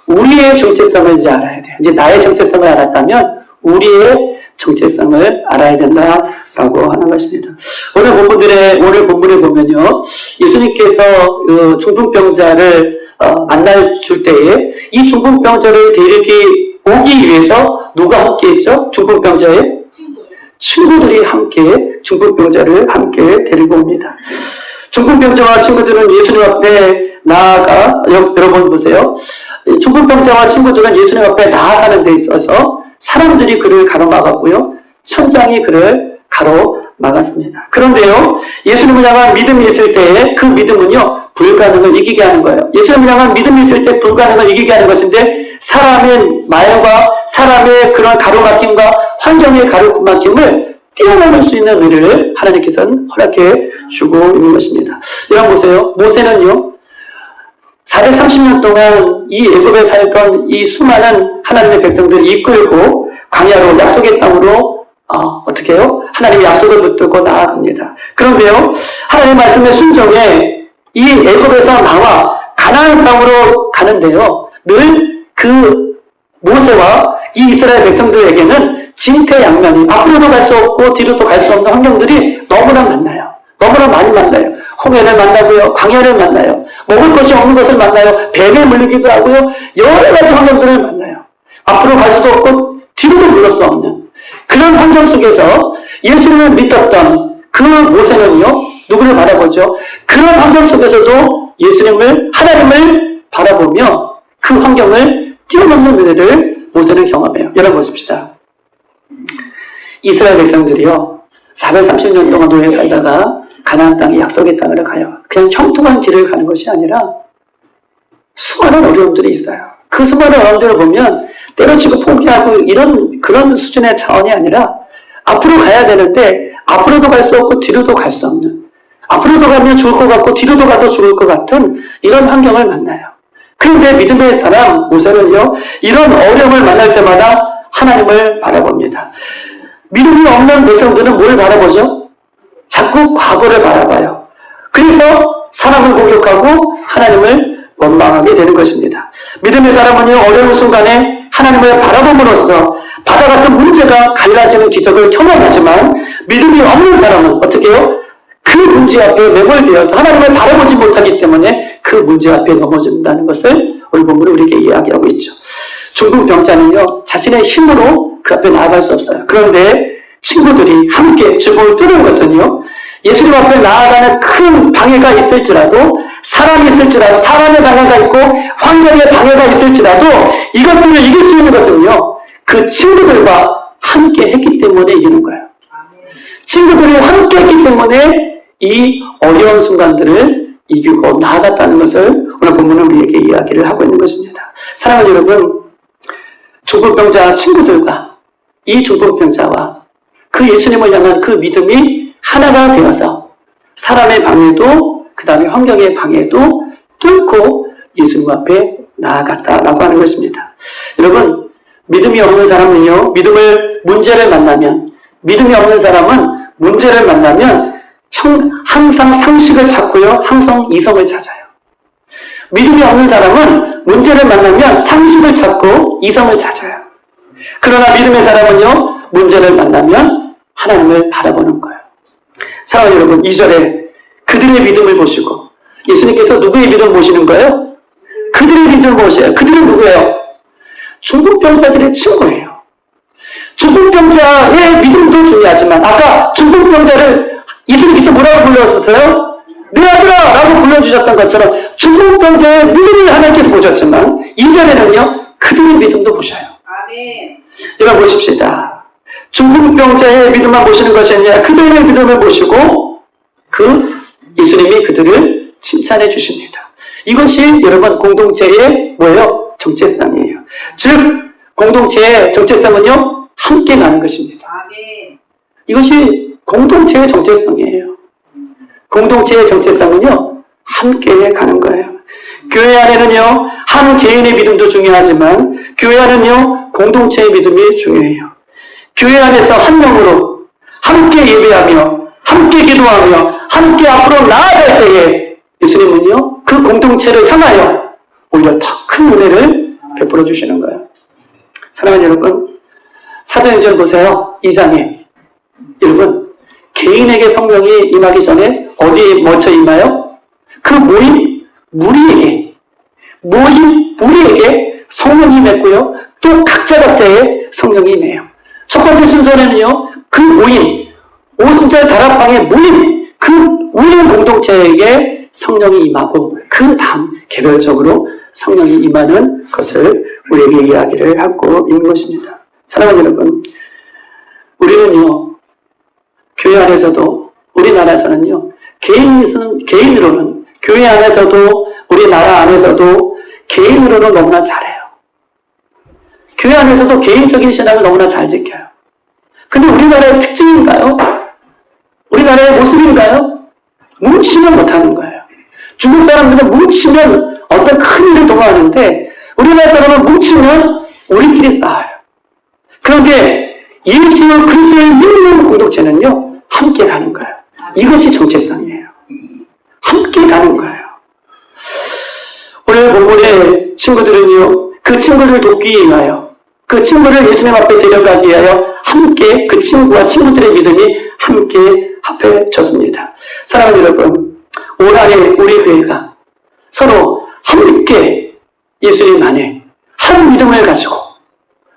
Speaker 1: 우리의 정체성을 이제 알아야 돼요. 이제 나의 정체성을 알았다면 우리의 정체성을 알아야 된다라고 하는 것입니다. 오늘 본문에 보면요, 예수님께서 중풍병자를 만날 줄 때에 이 중풍병자를 데리기 오기 위해서 누가 함께했죠? 중풍병자의 친구들이 함께 중풍병자를 함께 데리고 옵니다. 중풍병자와 친구들은 예수님 앞에 나아가, 여러분 보세요. 중풍병자와 친구들은 예수님 앞에 나아가는 데 있어서 사람들이 그를 가로막았고요, 천장이 그를 가로막았습니다. 그런데요, 예수님을 향한 믿음이 있을 때에 그 믿음은요, 불가능을 이기게 하는 거예요. 예수님을 향한 믿음이 있을 때 불가능을 이기게 하는 것인데, 사람의 말과 사람의 그런 가로막힘과 환경의 가로막힘을 뛰어넘을 수 있는 의를 하나님께서는 허락해 주고 있는 것입니다. 여러분 보세요. 모세는요, 430년 동안 이 애굽에 살던 이 수많은 하나님의 백성들을 이끌고 광야로 약속의 땅으로 어떻게 해요? 하나님의 약속을 붙들고 나아갑니다. 그런데요, 하나님의 말씀에 순종해 이 애굽에서 나와 가나안 땅으로 가는데요, 늘 그 모세와 이 이스라엘 백성들에게는 진퇴양면이 앞으로도 갈 수 없고 뒤로도 갈 수 없는 환경들이 너무나 많나요. 너무나 많이 만나요. 홍해를 만나고요, 광야를 만나요, 먹을 것이 없는 것을 만나요, 뱀에 물리기도 하고요, 여러 가지 환경들을 만나요. 앞으로 갈 수도 없고 뒤로도 물을 수 없는 그런 환경 속에서 예수님을 믿었던 그 모세는요, 누구를 바라보죠? 그런 환경 속에서도 예수님을, 하나님을 바라보며 그 환경을 뛰어넘는 은혜를 모세는 경험해요. 여러분 보십시다. 이스라엘 백성들이요, 430년 동안 노예 살다가 가나안 땅에 약속의 땅으로 가요. 그냥 형통한 길을 가는 것이 아니라 수많은 어려움들이 있어요. 그 수많은 어려움들을 보면 때려치고 포기하고 그런 수준의 차원이 아니라 앞으로 가야 되는데 앞으로도 갈 수 없고 뒤로도 갈 수 없는, 앞으로도 가면 죽을 것 같고 뒤로도 가도 죽을 것 같은 이런 환경을 만나요. 그런데 믿음의 사람 모세는요, 이런 어려움을 만날 때마다 하나님을 바라봅니다. 믿음이 없는 백성들은 뭘 바라보죠? 자꾸 과거를 바라봐요. 그래서 사람을 공격하고 하나님을 원망하게 되는 것입니다. 믿음의 사람은요, 어려운 순간에 하나님을 바라봄으로써 바다 같은 문제가 갈라지는 기적을 경험하지만, 믿음이 없는 사람은 어떻게 해요? 그 문제 앞에 매몰되어서 하나님을 바라보지 못하기 때문에 그 문제 앞에 넘어진다는 것을 오늘 본문은 우리에게 이야기하고 있죠. 중풍 병자는요, 자신의 힘으로 그 앞에 나아갈 수 없어요. 그런데 친구들이 함께 주복을 뚫은 것은요, 예수님 앞에 나아가는 큰 방해가 있을지라도, 사람이 있을지라도, 사람의 방해가 있고 환경의 방해가 있을지라도 이것들을 이길 수 있는 것은요, 그 친구들과 함께 했기 때문에 이기는 거예요. 친구들이 함께 했기 때문에 이 어려운 순간들을 이기고 나아갔다는 것을 오늘 본문은 우리에게 이야기를 하고 있는 것입니다. 사랑하는 여러분, 중풍병자 친구들과 이 중풍병자와 그 예수님을 향한 그 믿음이 하나가 되어서 사람의 방해도 그 다음에 환경의 방해도 뚫고 예수님 앞에 나아갔다라고 하는 것입니다. 여러분, 믿음이 없는 사람은요, 문제를 만나면, 믿음이 없는 사람은 문제를 만나면 항상 상식을 찾고요, 항상 이성을 찾아요. 믿음이 없는 사람은 문제를 만나면 상식을 찾고 이성을 찾아요. 그러나 믿음의 사람은요, 문제를 만나면 하나님을 바라보는 거예요. 사랑하는 여러분, 2절에 그들의 믿음을 보시고, 예수님께서 누구의 믿음을 보시는 거예요? 그들의 믿음을 보셔요. 그들은 누구예요? 중풍병자들의 친구예요. 중풍병자의 믿음도 중요하지만, 아까 중풍병자를 예수님께서 뭐라고 불렀었어요? 내 아들아! 라고 불러주셨던 것처럼 중풍병자의 믿음을 하나님께서 보셨지만, 2절에는요, 그들의 믿음도 보셔요.
Speaker 2: 아멘.
Speaker 1: 여러분 보십시다. 중풍병자의 믿음만 보시는 것이 아니라 그들의 믿음을 보시고 예수님이 그들을 칭찬해 주십니다. 이것이 여러분 공동체의 뭐예요? 정체성이에요. 즉 공동체의 정체성은요, 함께 가는 것입니다.
Speaker 2: 아멘.
Speaker 1: 이것이 공동체의 정체성이에요. 공동체의 정체성은요, 함께 가는 거예요. 교회 안에는요, 한 개인의 믿음도 중요하지만 교회 안은요, 공동체의 믿음이 중요해요. 교회 안에서 한 명으로 함께 예배하며 함께 기도하며 함께 앞으로 나아갈 때에 예수님은요, 그 공동체를 향하여 오히려 더 큰 은혜를 베풀어 주시는 거예요. 사랑하는 여러분, 사도행전 보세요. 2장에 여러분, 개인에게 성령이 임하기 전에 어디에 먼저 임하여? 그 무리에게 성령이 임했고요, 또 각자 각자의 성령이 임해요. 첫 번째 순서는요, 그 오순절 다락방에 그 모인 공동체에게 성령이 임하고 그 다음 개별적으로 성령이 임하는 것을 우리에게 이야기를 하고 있는 것입니다. 사랑하는 여러분, 우리는요, 교회 안에서도 우리나라에서는요, 개인으로는 교회 안에서도 우리나라 안에서도 개인으로는 너무나 잘해요. 교회 안에서도 개인적인 신앙을 너무나 잘 지켜요. 근데 우리나라의 특징인가요? 우리나라의 모습인가요? 뭉치면 못하는 거예요. 중국 사람들은 뭉치면 어떤 큰 일을 도모하는데 우리나라 사람은 뭉치면 우리끼리 싸워요. 그런데 예수 그리스도를 믿는 공동체는요, 함께 가는 거예요. 이것이 정체성이에요. 함께 가는 거예요. 오늘 본문의 친구들은요, 그 친구를 돕기 위하여, 그 친구를 예수님 앞에 데려가기 위하여 함께 그 친구와 친구들의 믿음이 함께 합해졌습니다. 사랑하는 여러분, 올 한해 우리 교회가 서로 함께 예수님 안에 한 믿음을 가지고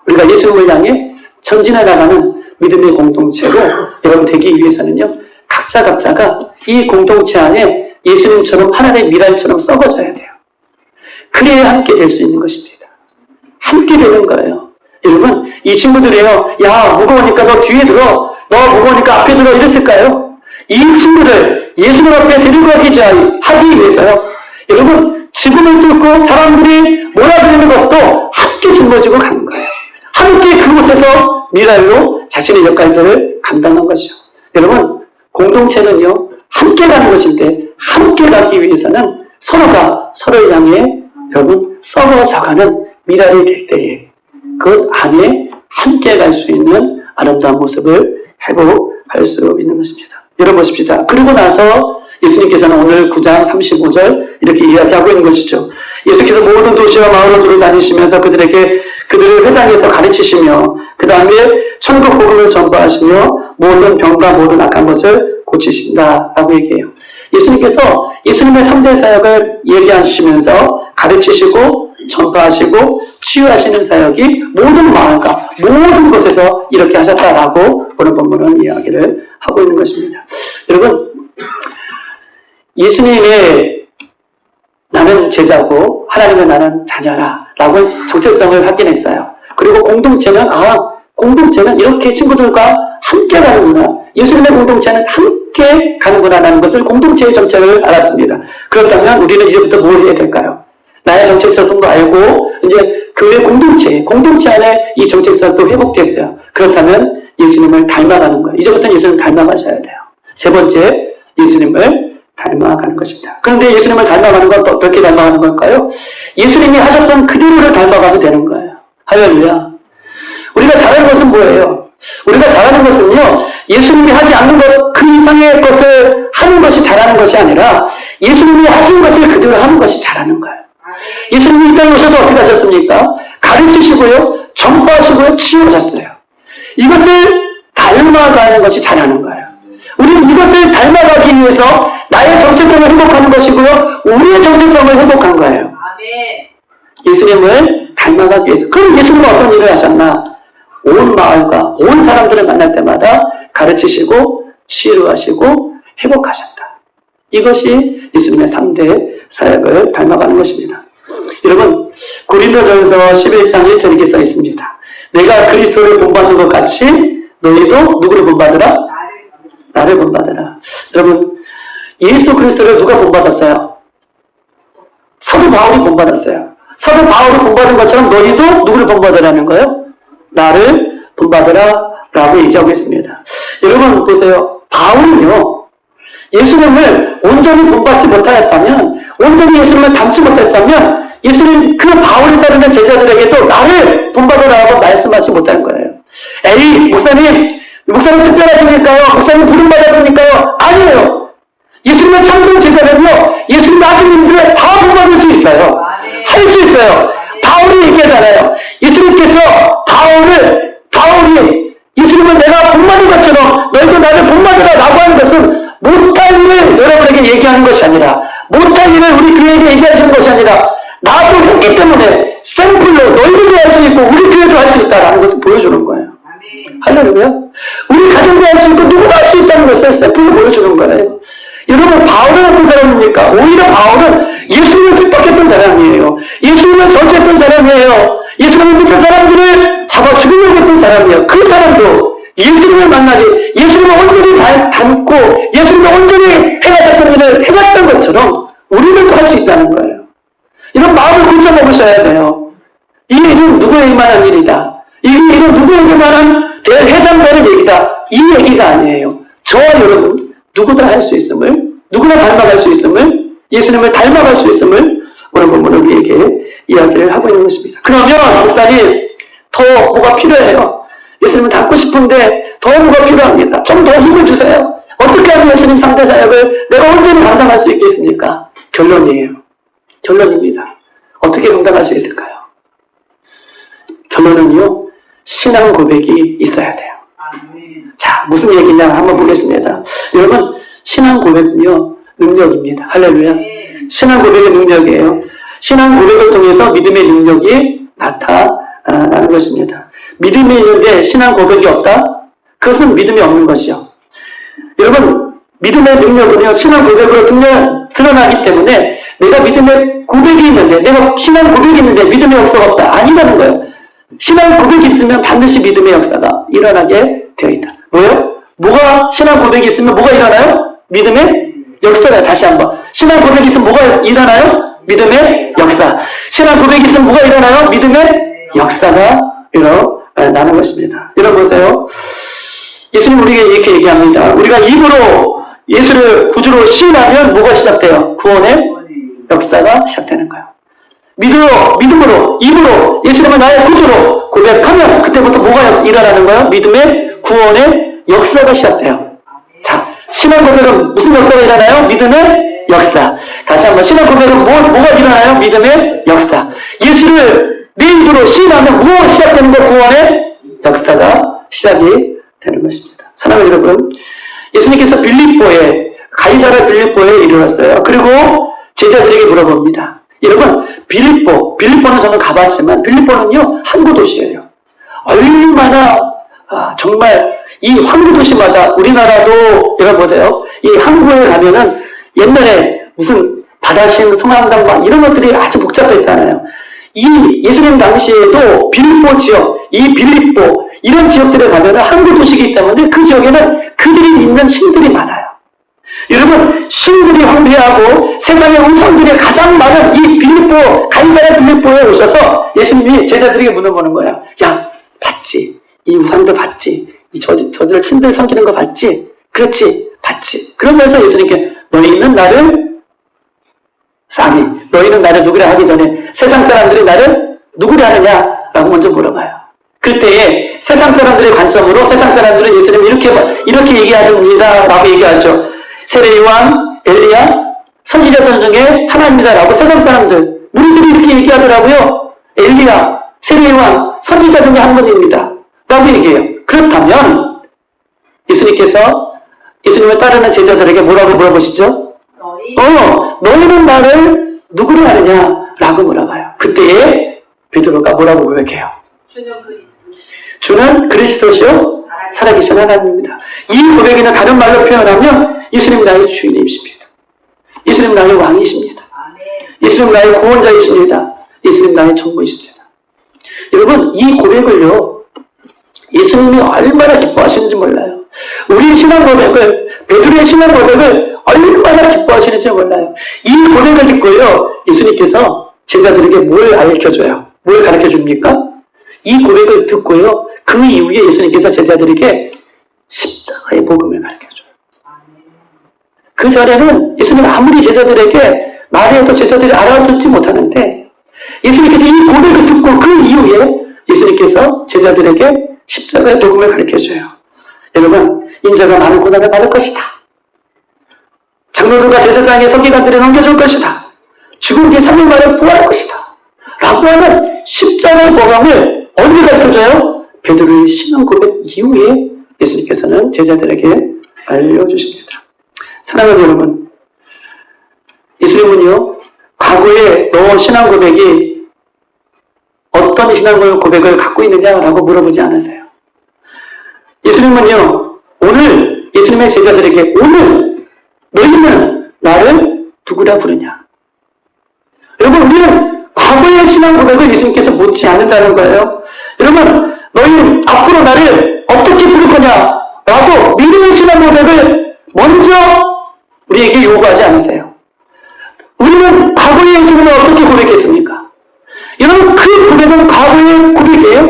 Speaker 1: 우리가 예수님을 향해 전진해 나가는 믿음의 공동체로 여러분 되기 위해서는요, 각자가 이 공동체 안에 예수님처럼 하나님의 미랄처럼 썩어져야 돼요. 그래야 함께 될 수 있는 것입니다. 함께 되는 거예요. 여러분, 이 친구들이요, 야, 무거우니까 너 뒤에 들어, 너 무거우니까 앞에 들어, 이랬을까요? 이 친구들 예수님 앞에 데리고 하기 위해서요, 여러분, 지붕을 뚫고 사람들이 몰아들이는 것도 함께 짊어지고 가는 거예요. 함께 그곳에서 미랄로 자신의 역할들을 감당한 것이죠. 여러분, 공동체는요, 함께 가는 것인데 함께 가기 위해서는 서로가 서로를 향해 여러분 썩어져가는 미랄이 될 때에 그 안에 함께 갈 수 있는 아름다운 모습을 회복할 수 있는 것입니다. 여러분 보십시다. 그리고 나서 예수님께서는 오늘 9장 35절 이렇게 이야기하고 있는 것이죠. 예수께서 모든 도시와 마을로 두루 다니시면서 그들을 회당에서 가르치시며 그 다음에 천국 복음을 전파하시며 모든 병과 모든 악한 것을 고치신다라고 얘기해요. 예수님께서 예수님의 3대 사역을 얘기하시면서 가르치시고 전파하시고 치유하시는 사역이 모든 마을과 모든 곳에서 이렇게 하셨다라고 오늘 본문은 이야기를 하고 있는 것입니다. 여러분, 예수님의 나는 제자고 하나님의 나는 자녀라 라고 정체성을 확인했어요. 그리고 공동체는 이렇게 친구들과 함께 가는구나. 예수님의 공동체는 함께 가는구나 라는 것을 공동체의 정체를 알았습니다. 그렇다면 우리는 이제부터 뭘 해야 될까요? 나의 정체성도 알고 이제 교회 공동체 안에 이 정체성도 회복됐어요. 그렇다면 예수님을 닮아가는 거예요. 이제부터는 예수님을 닮아가셔야 돼요. 세 번째, 예수님을 닮아가는 것입니다. 그런데 예수님을 닮아가는 건 또 어떻게 닮아가는 걸까요? 예수님이 하셨던 그대로를 닮아가면 되는 거예요. 할렐루야. 우리가 잘하는 것은 뭐예요? 우리가 잘하는 것은요, 예수님이 하지 않는 것, 그 이상의 것을 하는 것이 잘하는 것이 아니라 예수님이 하신 것을 그대로 하는 것이 잘하는 거예요. 예수님이 이 땅에 오셔서 어떻게 하셨습니까? 가르치시고요, 전파하시고요, 치유하셨어요. 이것을 닮아가는 것이 잘하는 거예요. 우리는 이것을 닮아가기 위해서 나의 정체성을 회복하는 것이고요, 우리의 정체성을 회복한 거예요. 예수님을 닮아가기 위해서. 그럼 예수님은 어떤 일을 하셨나? 온 마을과 온 사람들을 만날 때마다 가르치시고 치유하시고 회복하셨다. 이것이 예수님의 3대 사역을 닮아가는 것입니다. 여러분, 고린도전서 11장 1절에 이렇게 써 있습니다. 내가 그리스도를 본받는 것 같이 너희도 누구를 본받으라? 나를 본받으라. 여러분, 예수 그리스도를 누가 본받았어요? 사도 바울이 본받았어요. 사도 바울이 본받은 것처럼 너희도 누구를 본받으라는 거예요? 나를 본받으라 라고 얘기하고 있습니다. 여러분 보세요. 바울은요, 예수님을 온전히 본받지 못하였다면, 온전히 예수님을 닮지 못했다면 예수님 그 바울을 따르는 제자들에게도 나를 본받으라고 말씀하지 못할 거예요. 에이, 목사님 특별하십니까요? 목사님 부름받았습니까요? 아니에요. 예수님의 참된 제자는요, 예수님의 아들님들을 다 본받을 수 있어요. 할 수 있어요. 바울이 얘기하잖아요. 예수님께서 바울이 예수님을 내가 본받은 것처럼 너희도 나를 본받으라 라고 하는 것은 못할 일을 여러분에게 얘기하는 것이 아니라, 못할 일을 우리 교회에게 얘기하시는 것이 아니라, 나도 했기 때문에 샘플로 너희들도 할 수 있고 우리 교회도 할 수 있다라는 것을 보여주는 거예요. 할렐루야. 우리 가정도 할 수 있고 누구도 할 수 있다는 것을 샘플로 보여주는 거예요. 여러분, 바울은 어떤 사람입니까? 오히려 바울은 예수님을 뜻밖했던 사람이에요. 예수님을 전투했던 사람이에요. 예수님을 믿던 사람들을 잡아 죽이려고 했던 사람이에요. 그 사람도 예수님을 만나기, 예수님을 온전히 닮고 예수님을 온전히 해가셨던 일을 해갔던 것처럼 우리는 할 수 있다는 거예요. 이런 마음을 굳어 먹으셔야 돼요. 이 일은 누구에 임한 일이다. 이 일은 누구에게만 해당되는 얘기다. 이 얘기가 아니에요. 저와 여러분 누구나 할 수 있음을, 누구나 닮아갈 수 있음을, 예수님을 닮아갈 수 있음을 오늘 본문은 우리에게 이야기를 하고 있는 것입니다. 그러면 목사님, 더 뭐가 필요해요? 예수님을 닮고 싶은데 더 뭐가 필요합니다. 좀 더 힘을 주세요. 어떻게 하면 예수님 3대 사역을 내가 온전히 감당할 수 있겠습니까? 결론입니다. 어떻게 감당할 수 있을까요? 결론은요, 신앙 고백이 있어야 돼요. 자, 무슨 얘기냐 한번 보겠습니다. 여러분, 신앙 고백은요, 능력입니다. 할렐루야. 신앙 고백의 능력이에요. 신앙 고백을 통해서 믿음의 능력이 나타나는 것입니다. 믿음이 있는데 신앙 고백이 없다? 그것은 믿음이 없는 것이요. 여러분, 믿음의 능력은요, 신앙 고백으로 드러나기 때문에 내가 믿음의 고백이 있는데, 내가 신앙 고백이 있는데 믿음의 역사가 없다. 아니라는 거예요. 신앙 고백이 있으면 반드시 믿음의 역사가 일어나게 되어 있다. 뭐예요? 신앙 고백이 있으면 뭐가 일어나요? 믿음의 역사가. 다시 한번. 신앙 고백이 있으면 뭐가 일어나요? 믿음의 역사. 신앙 고백이 있으면 뭐가 일어나요? 믿음의 역사가 일어나는 것입니다. 여러분 보세요. 예수님 우리에게 이렇게 얘기합니다. 우리가 입으로 예수를 구주로 시인하면 뭐가 시작돼요? 구원의 역사가 시작되는 거예요. 믿음으로, 입으로 예수님을 나의 구주로 고백하면 그때부터 뭐가 일어나는 거예요? 믿음의 구원의 역사가 시작돼요. 자, 신앙 고백은 무슨 역사가 일어나요? 믿음의 역사. 다시 한번, 신앙 고백은 뭐가 일어나요? 믿음의 역사. 예수를 내 입으로 시인하면 뭐가 시작되는 거? 구원의 역사가 시작이 되는 것입니다. 사랑하는 여러분, 예수님께서 가이사랴 빌립보에 이르렀어요. 그리고 제자들에게 물어봅니다. 여러분, 빌립보는 저는 가봤지만 빌립보는요 항구 도시예요. 얼마나 정말 이 항구 도시마다 우리나라도 여러분 보세요. 이 항구에 가면은 옛날에 무슨 바다신 성황당 막 이런 것들이 아주 복잡했잖아요. 이 예수님 당시에도 빌립보 지역, 이 빌립보 이런 지역들에 가면은 항구 도시이기 때문에 그 지역에는 그들이 믿는 신들이 많아요. 여러분 신들이 황폐하고 세상의 우상들이 가장 많은 이 빌립보 가이사랴 빌립보에 오셔서 예수님이 제자들에게 물어보는 거야. 야 봤지? 이 우상도 봤지? 이 저들 신들 섬기는 거 봤지? 그렇지 봤지? 그러면서 예수님께 너희는 나를 너희는 나를 누구라 하기 전에 세상 사람들이 나를 누구라 하느냐라고 먼저 물어봐요. 그때에 세상 사람들의 관점으로 세상 사람들은 예수님 이렇게 얘기하십니다 라고 얘기하죠. 세례요한, 엘리야, 선지자들 중에 하나입니다라고 세상 사람들 우리들이 이렇게 얘기하더라고요. 엘리야, 세례요한, 선지자 중에 한 분입니다 라고 얘기해요. 그렇다면 예수님께서 예수님을 따르는 제자들에게 뭐라고 물어보시죠? 너희는 나를 누구로 하느냐 라고 물어봐요. 그때에 베드로가 뭐라고 고백해요? 주는 그리스도시요 살아계신 하나님입니다. 이 고백에는 다른 말로 표현하면 예수님 나의 주인이십니다. 예수님 나의 왕이십니다. 예수님 나의 구원자이십니다. 예수님 나의 전부이십니다. 여러분 이 고백을요 예수님이 얼마나 기뻐하시는지 몰라요. 우리 신앙 고백을 베드로의 신앙 고백을 얼마나 기뻐하시는지 몰라요. 이 고백을 듣고요 예수님께서 제자들에게 뭘 알려줘요? 뭘 가르쳐줍니까? 이 고백을 듣고요 그 이후에 예수님께서 제자들에게 십자가의 복음을 가르쳐줘요. 그 전에는 예수님 아무리 제자들에게 말해도 제자들이 알아듣지 못하는데 예수님께서 이 고백을 듣고 그 이후에 예수님께서 제자들에게 십자가의 복음을 가르쳐줘요. 여러분 인자가 많은 고난을 받을 것이다. 장로들과 제사장의 서기관들이 넘겨줄 것이다. 죽은 뒤 3일 만에 부활할 것이다. 라고 하는 십자가의 복음을 언제 가르쳐줘요? 베드로의 신앙 고백 이후에 예수님께서는 제자들에게 알려주십니다. 사랑하는 여러분, 예수님은요 과거에 너 신앙 고백이 어떤 신앙 고백을 갖고 있느냐라고 물어보지 않으세요. 예수님은요 오늘 예수님의 제자들에게 오늘 너희는 나를 누구라 부르냐. 여러분 우리는 과거의 신앙 고백을 예수님께서 묻지 않는다는 거예요. 여러분 너희는 앞으로 나를 어떻게 부를 거냐 라고 미래의 신앙 고백을 먼저 우리에게 요구하지 않으세요. 우리는 과거의 예수님을 어떻게 고백했습니까? 여러분 그 고백은 과거의 고백이에요.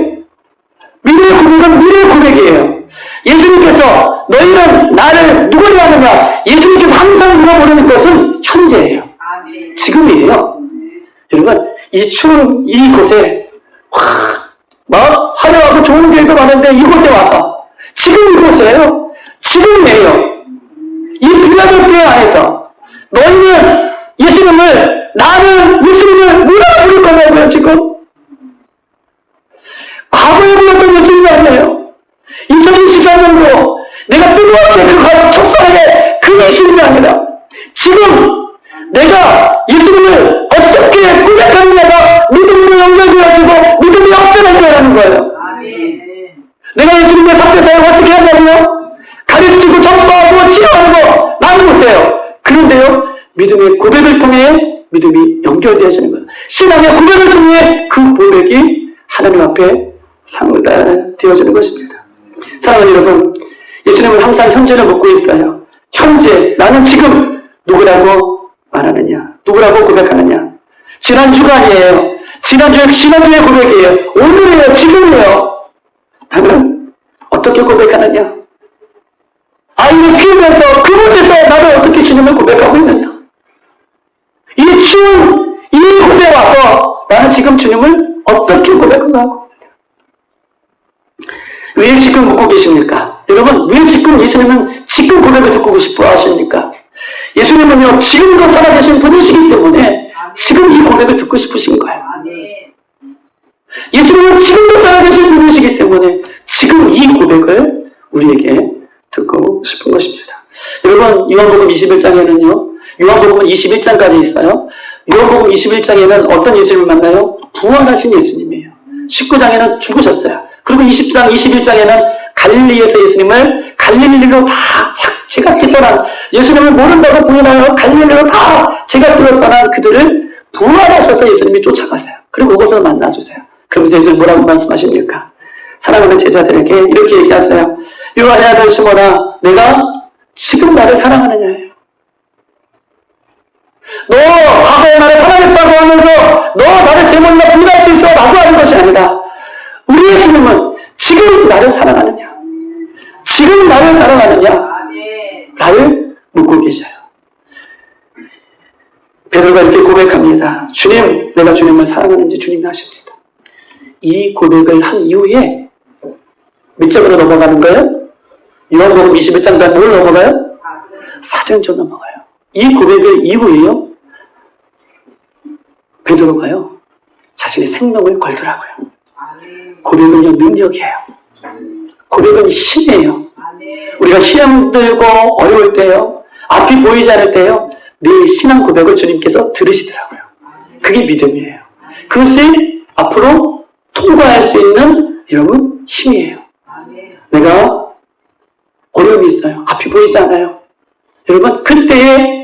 Speaker 1: 미래의 고백은 미래의 고백이에요. 예수님께서 너희는 나를 누구로 하느냐 예수님께서 항상 물어보는 것은 현재예요. 지금이에요. 여러분 이 추운 이곳에 막 화려하고 좋은 길도 많은데 이곳에 와서 지금 이곳이에요. 지금이에요. 이 빌라델피아 안에서 너희는 나는 예수님을 뭐라 부를 거냐고요 지금. 과거에 불렀던 예수님이 아니에요. 2024년도 내가 뜨거웠게 그 첫사랑의 그 예수님이 아니라 지금 내가 예수님을 어떻게 고백하느냐가 믿음으로 연결되어지고 믿음이 역전하게 거예요. 내가 예수님의 사회사역을 어떻게 하냐고요? 가르치고 전파하고 치료하는 거 나는 못해요. 그런데요 믿음의 고백을 통해 믿음이 연결되어지는 거예요. 신앙의 고백을 통해 그 고백이 하나님 앞에 상달되어지는 것입니다. 사랑하는 여러분, 예수님은 항상 현재를 묻고 있어요. 현재, 나는 지금 누구라고 말하느냐? 누구라고 고백하느냐? 지난주가 아니에요. 지난주의 고백이에요. 오늘이에요. 지금이에요. 나는 어떻게 고백하느냐? 아이를 키우면서 그곳에서 나를 어떻게 주님을 고백하고 있느냐? 이 추운 이곳에 와서 나는 지금 주님을 어떻게 고백하고 있느냐? 왜 지금 묻고 계십니까? 여러분, 왜 지금 예수님은 지금 고백을 듣고 싶어 하십니까? 예수님은요, 지금도 살아계신 분이시기 때문에 지금 이 고백을 듣고 싶으신 거예요. 예수님은 지금도 살아계신 분이시기 때문에 지금 이 고백을 우리에게 듣고 싶은 것입니다. 여러분, 요한복음 21장에는요, 요한복음 21장까지 있어요. 요한복음 21장에는 어떤 예수님을 만나요? 부활하신 예수님이에요. 19장에는 죽으셨어요. 그리고 20장, 21장에는 갈릴리에서 예수님을 갈릴리로 다 제각기 떠난, 예수님을 모른다고 부인하여 갈릴리로 다 제각기로 떠난 그들을 부활하셔서 예수님이 쫓아가세요. 그리고 그곳을 만나주세요. 그러면서 예수님 뭐라고 말씀하십니까? 사랑하는 제자들에게 이렇게 얘기하세요. 요한의 아들 시몬아, 내가 지금 나를 사랑하느냐예요. 너 과거에 나를 사랑했다고 하면서 너 나를 제물로 부인할 수 있어 라고 하는 것이 아니라 우리 예수님은 지금 나를 사랑하느냐, 지금 나를 사랑하느냐 나를 묻고 계셔요. 베드로가 이렇게 고백합니다. 주님, 내가 주님을 사랑하는지 주님이 아십니다. 이 고백을 한 이후에 몇 장으로 넘어가는 거예요? 요한복음 21장 다음 뭘 넘어가요? 사도행전 넘어가요. 이 고백을 이후에요, 베드로가요 자신의 생명을 걸더라고요. 고백은요 능력이에요. 고백은 힘이에요. 우리가 시험 들고 어려울 때요, 앞이 보이지 않을 때요, 내 신앙 고백을 주님께서 들으시더라고요. 그게 믿음이에요. 그것이 앞으로 통과할 수 있는 여러분 힘이에요. 내가 어려움이 있어요. 앞이 보이지 않아요. 여러분 그때에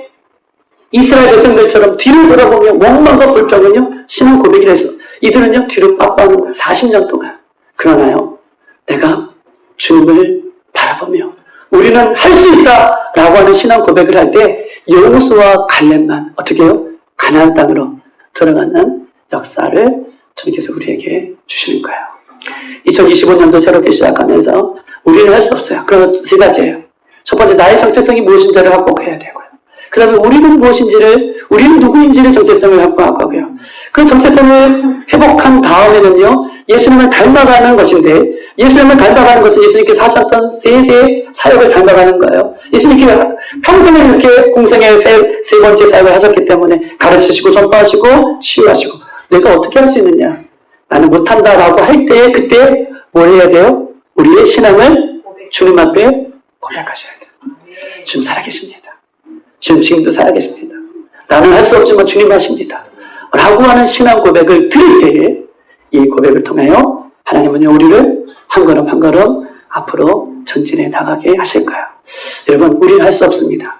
Speaker 1: 이스라엘 백성들처럼 뒤를 돌아보며 원망과 불평은요 신앙 고백이라 해서 이들은요 뒤로 빠빠하는 거예요. 40년 동안. 그러나요 내가 주님을 바라보며 우리는 할 수 있다 라고 하는 신앙 고백을 할 때 여호수아와 갈렙만 어떻게 해요? 가나안 땅으로 들어가는 역사를 주님께서 우리에게 주시는 거예요. 2025년도 새롭게 시작하면서 우리는 할 수 없어요. 그럼 세 가지예요. 첫 번째, 나의 정체성이 무엇인지를 확보해야 되고요. 그 다음에 우리는 누구인지를 정체성을 확보하고요. 그 정체성을 회복한 다음에는요, 예수님을 닮아가는 것인데, 예수님을 닮아가는 것은 예수님께서 하셨던 세대의 사역을 닮아가는 거예요. 예수님께서 평생을 이렇게 공생의 세 번째 사역을 하셨기 때문에 가르치시고 전파하시고 치유하시고, 내가 어떻게 할 수 있느냐? 나는 못한다라고 할 때, 그때 뭘 해야 돼요? 우리의 신앙을 주님 앞에 고백하셔야 돼요. 주님 살아계십니다. 지금도 살아계십니다. 나는 할 수 없지만 주님 하십니다. 라고 하는 신앙 고백을 드릴 때에 이 고백을 통하여 하나님은 우리를 한 걸음 한 걸음 앞으로 전진해 나가게 하실 거예요. 여러분, 우리는 할 수 없습니다.